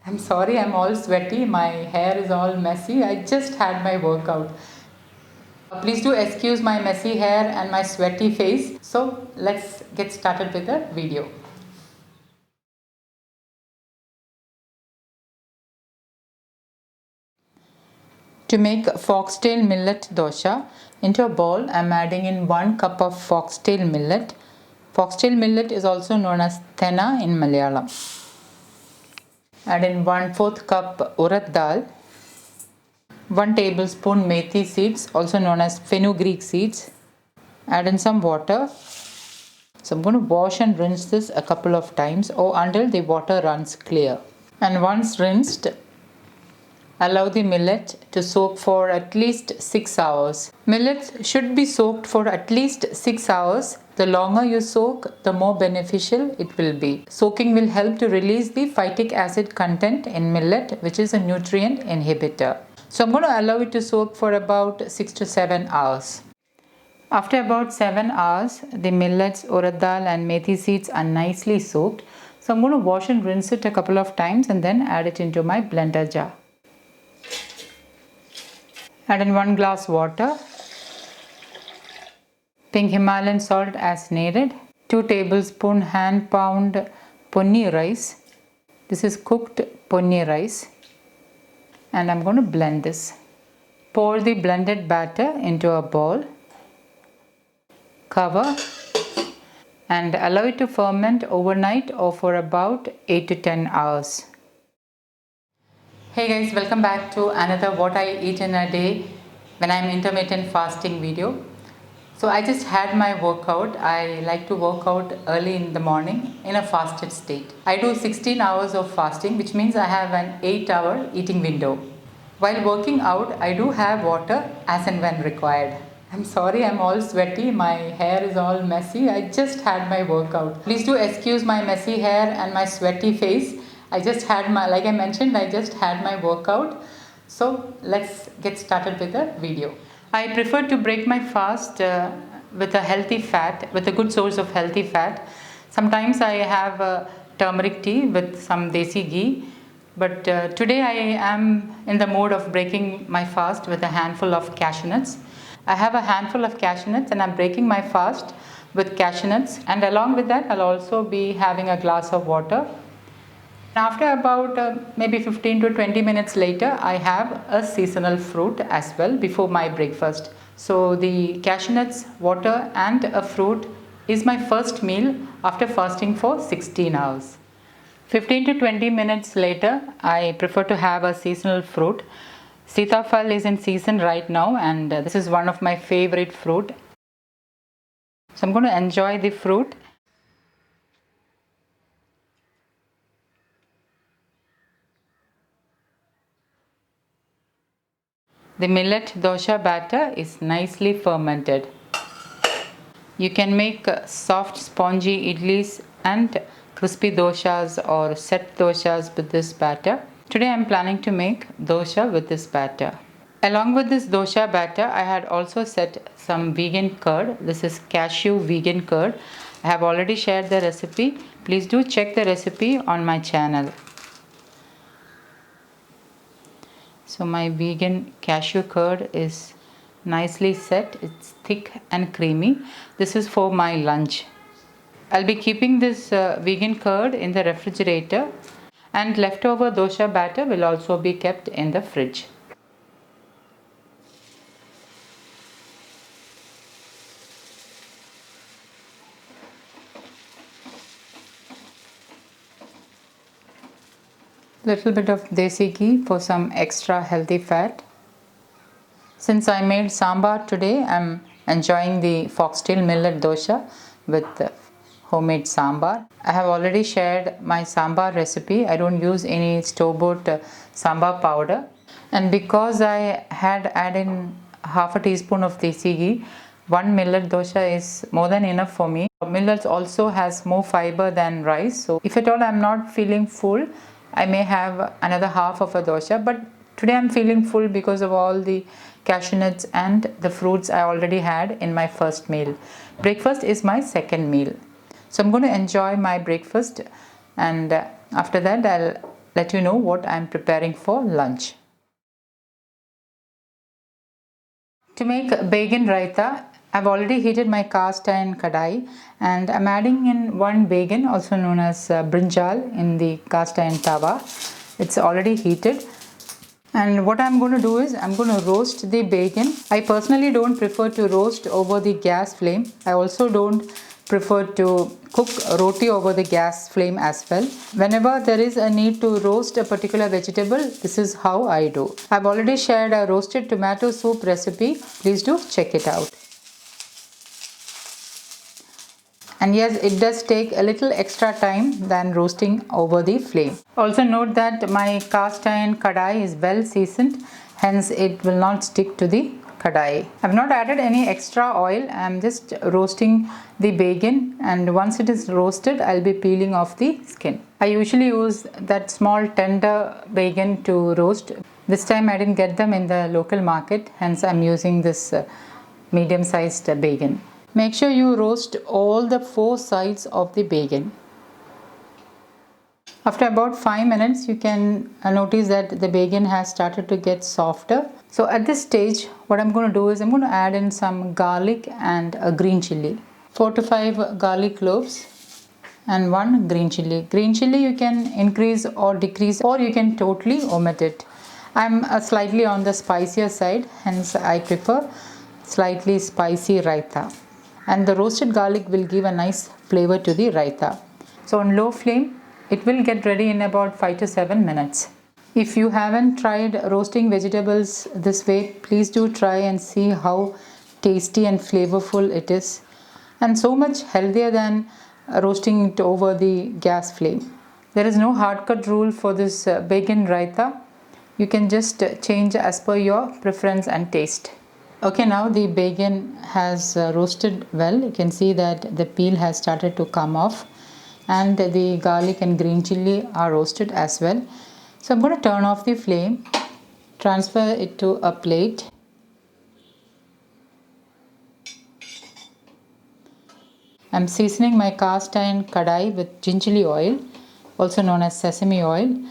I'm sorry, I'm all sweaty. My hair is all messy. I just had my workout. Please do excuse my messy hair and my sweaty face. So let's get started with the video. To make foxtail millet dosha, into a bowl I'm adding in 1 cup of foxtail millet. Foxtail millet is also known as thenna in Malayalam. Add in 1/4 cup urad dal, 1 tablespoon methi seeds, also known as fenugreek seeds. Add in some water. So I'm going to wash and rinse this a couple of times or until the water runs clear. And once rinsed, allow the millet to soak for at least 6 hours. Millet should be soaked for at least 6 hours. The longer you soak, the more beneficial it will be. Soaking will help to release the phytic acid content in millet, which is a nutrient inhibitor. So I'm going to allow it to soak for about 6 to 7 hours. After about 7 hours, the millets, urad dal and methi seeds are nicely soaked. So I'm going to wash and rinse it a couple of times and then add it into my blender jar. Add in 1 glass water, pink Himalayan salt as needed, 2 tablespoon hand pound ponni rice. This is cooked ponni rice, and I'm going to blend this. Pour the blended batter into a bowl. Cover and allow it to ferment overnight or for about 8 to 10 hours. Hey guys, welcome back to another what I eat in a day when I'm intermittent fasting video. So I just had my workout. I like to work out early in the morning in a fasted state. I do 16 hours of fasting, which means I have an 8-hour eating window. While working out, I do have water as and when required. I'm sorry, I'm all sweaty. My hair is all messy. I just had my workout. Please do excuse my messy hair and my sweaty face. Like I mentioned, I just had my workout. So let's get started with the video. I prefer to break my fast with a healthy fat, with a good source of healthy fat. Sometimes I have turmeric tea with some desi ghee. But today I am in the mood of breaking my fast with a handful of cashew nuts. I have a handful of cashew nuts and I'm breaking my fast with cashew nuts, and along with that I'll also be having a glass of water. After about maybe 15 to 20 minutes later, I have a seasonal fruit as well before my breakfast. So the cashew nuts, water and a fruit is my first meal after fasting for 16 hours. 15 to 20 minutes later, I prefer to have a seasonal fruit. Sitafal is in season right now, and this is one of my favorite fruit. So I'm going to enjoy the fruit. The millet dosha batter is nicely fermented. You can make soft spongy idlis and crispy doshas or set doshas with this batter. Today I am planning to make dosha with this batter. Along with this dosha batter, I had also set some vegan curd. This is cashew vegan curd. I have already shared the recipe. Please do check the recipe on my channel. So my vegan cashew curd is nicely set. It's thick and creamy. This is for my lunch. I'll be keeping this vegan curd in the refrigerator, and leftover dosha batter will also be kept in the fridge. Little bit of desi ghee for some extra healthy fat. Since I made sambar today, I'm enjoying the foxtail millet dosha with homemade sambar. I have already shared my sambar recipe. I don't use any store-bought sambar powder. And because I had added in half a teaspoon of desi ghee, 1 millet dosha is more than enough for me. Millet also has more fiber than rice. So if at all I'm not feeling full, I may have another half of a dosha, but today I'm feeling full because of all the cashew nuts and the fruits I already had in my first meal. Breakfast is my second meal. So I'm going to enjoy my breakfast, and after that I'll let you know what I'm preparing for lunch. To make Baigan Raita, I've already heated my cast iron kadai and I'm adding in one Baigan, also known as brinjal, in the cast iron tawa. It's already heated. And what I'm going to do is I'm going to roast the bacon. I personally don't prefer to roast over the gas flame. I also don't prefer to cook roti over the gas flame as well. Whenever there is a need to roast a particular vegetable, this is how I do. I've already shared a roasted tomato soup recipe. Please do check it out. And yes, it does take a little extra time than roasting over the flame. Also note that my cast iron kadai is well seasoned, hence it will not stick to the kadai. I've not added any extra oil. I'm just roasting the bacon, and once it is roasted, I'll be peeling off the skin. I usually use that small tender bacon to roast. This time I didn't get them in the local market, hence I'm using this medium-sized bacon. Make sure you roast all the 4 sides of the bacon. After about 5 minutes, you can notice that the bacon has started to get softer. So at this stage, what I'm going to do is I'm going to add in some garlic and a green chili. 4 to 5 garlic cloves and 1 green chili. Green chili you can increase or decrease, or you can totally omit it. I'm slightly on the spicier side, hence I prefer slightly spicy raita. And the roasted garlic will give a nice flavor to the raita. So on low flame, it will get ready in about 5 to 7 minutes. If you haven't tried roasting vegetables this way, please do try and see how tasty and flavorful it is, and so much healthier than roasting it over the gas flame. There is no hard cut rule for this bacon raita. You can just change as per your preference and taste. Okay, now the bacon has roasted well. You can see that the peel has started to come off, and the garlic and green chili are roasted as well. So I'm going to turn off the flame, transfer it to a plate. I'm seasoning my cast iron kadai with gingerly oil, also known as sesame oil.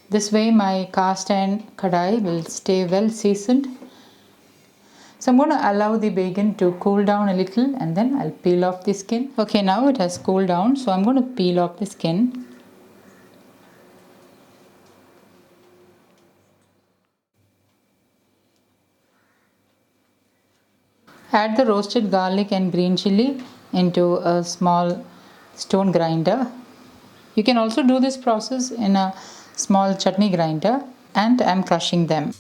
This way my cast iron kadai will stay well seasoned. So I'm going to allow the bacon to cool down a little, and then I'll peel off the skin. Okay, now it has cooled down, so I'm going to peel off the skin. Add the roasted garlic and green chili into a small stone grinder. You can also do this process in a small chutney grinder, and I'm crushing them.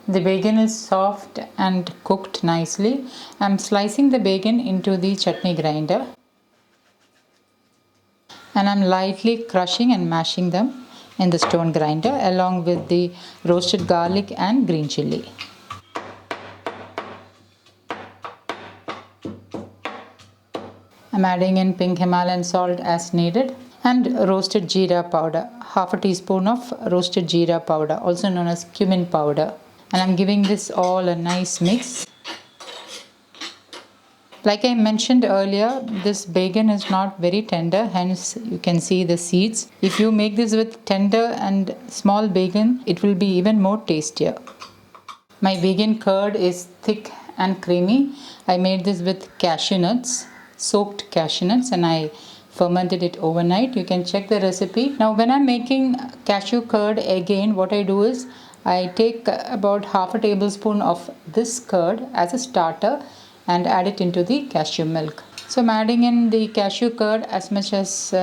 The bacon is soft and cooked nicely. I'm slicing the bacon into the chutney grinder, and I'm lightly crushing and mashing them in the stone grinder along with the roasted garlic and green chili. I'm adding in pink Himalayan salt as needed, and roasted jeera powder, half a teaspoon of roasted jeera powder, also known as cumin powder. And I'm giving this all a nice mix. Like I mentioned earlier, this bacon is not very tender, hence you can see the seeds. If you make this with tender and small bacon, it will be even more tastier. My vegan curd is thick and creamy. I made this with cashew nuts, soaked cashew nuts, and I fermented it overnight. You can check the recipe. Now when I'm making cashew curd again, what I do is I take about half a tablespoon of this curd as a starter and add it into the cashew milk. So I'm adding in the cashew curd as much as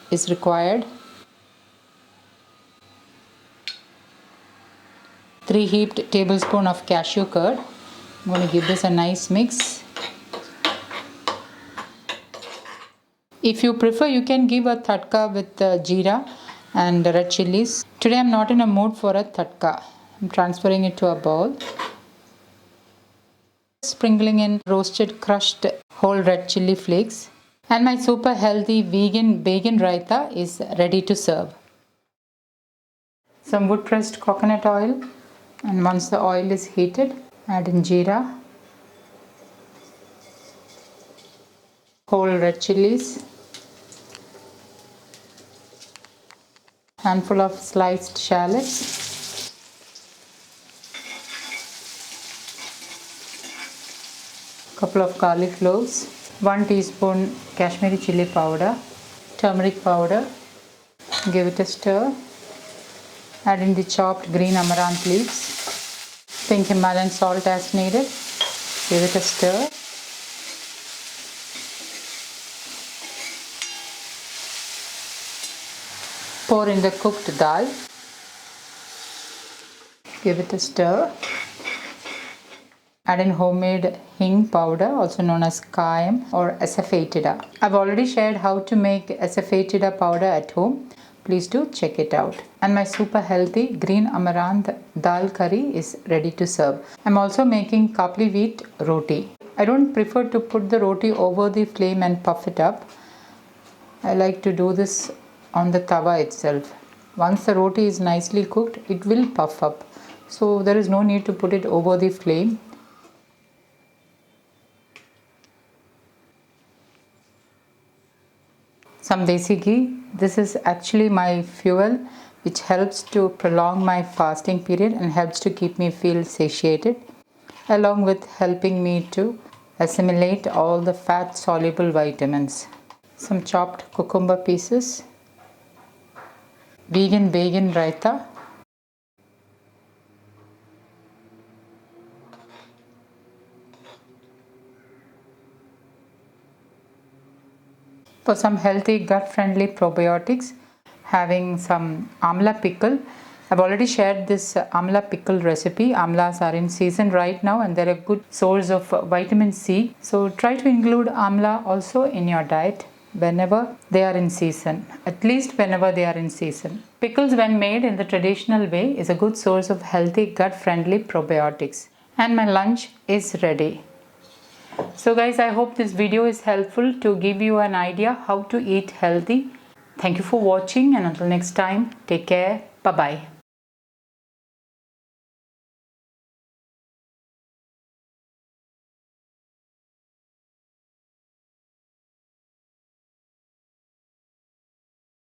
is required. 3 heaped tablespoons of cashew curd. I'm going to give this a nice mix. If you prefer, you can give a tadka with jeera and red chilies. Today I'm not in a mood for a tadka. I'm transferring it to a bowl. Sprinkling in roasted crushed whole red chili flakes. And my super healthy vegan bacon raita is ready to serve. Some wood pressed coconut oil, and once the oil is heated, add in jeera, whole red chilies, handful of sliced shallots, couple of garlic cloves, 1 teaspoon Kashmiri chili powder, turmeric powder. Give it a stir. Add in the chopped green amaranth leaves, pink Himalayan salt as needed. Give it a stir. Pour in the cooked dal. Give it a stir. Add in homemade hing powder, also known as kayam or asafoetida. I've already shared how to make asafoetida powder at home. Please do check it out. And my super healthy green amaranth dal curry is ready to serve. I'm also making kapli wheat roti. I don't prefer to put the roti over the flame and puff it up. I like to do this on the tawa itself. Once the roti is nicely cooked, it will puff up. So there is no need to put it over the flame. Some desi ghee. This is actually my fuel, which helps to prolong my fasting period and helps to keep me feel satiated, along with helping me to assimilate all the fat soluble vitamins. Some chopped cucumber pieces, vegan Baigan Raita, for some healthy gut friendly probiotics, having some amla pickle. I've already shared this amla pickle recipe. Amlas are in season right now and they're a good source of vitamin C. So try to include amla also in your diet whenever they are in season, at least whenever they are in season. Pickles, when made in the traditional way, is a good source of healthy gut friendly probiotics. And my lunch is ready. So guys, I hope this video is helpful to give you an idea how to eat healthy. Thank you for watching, and until next time, take care. Bye bye.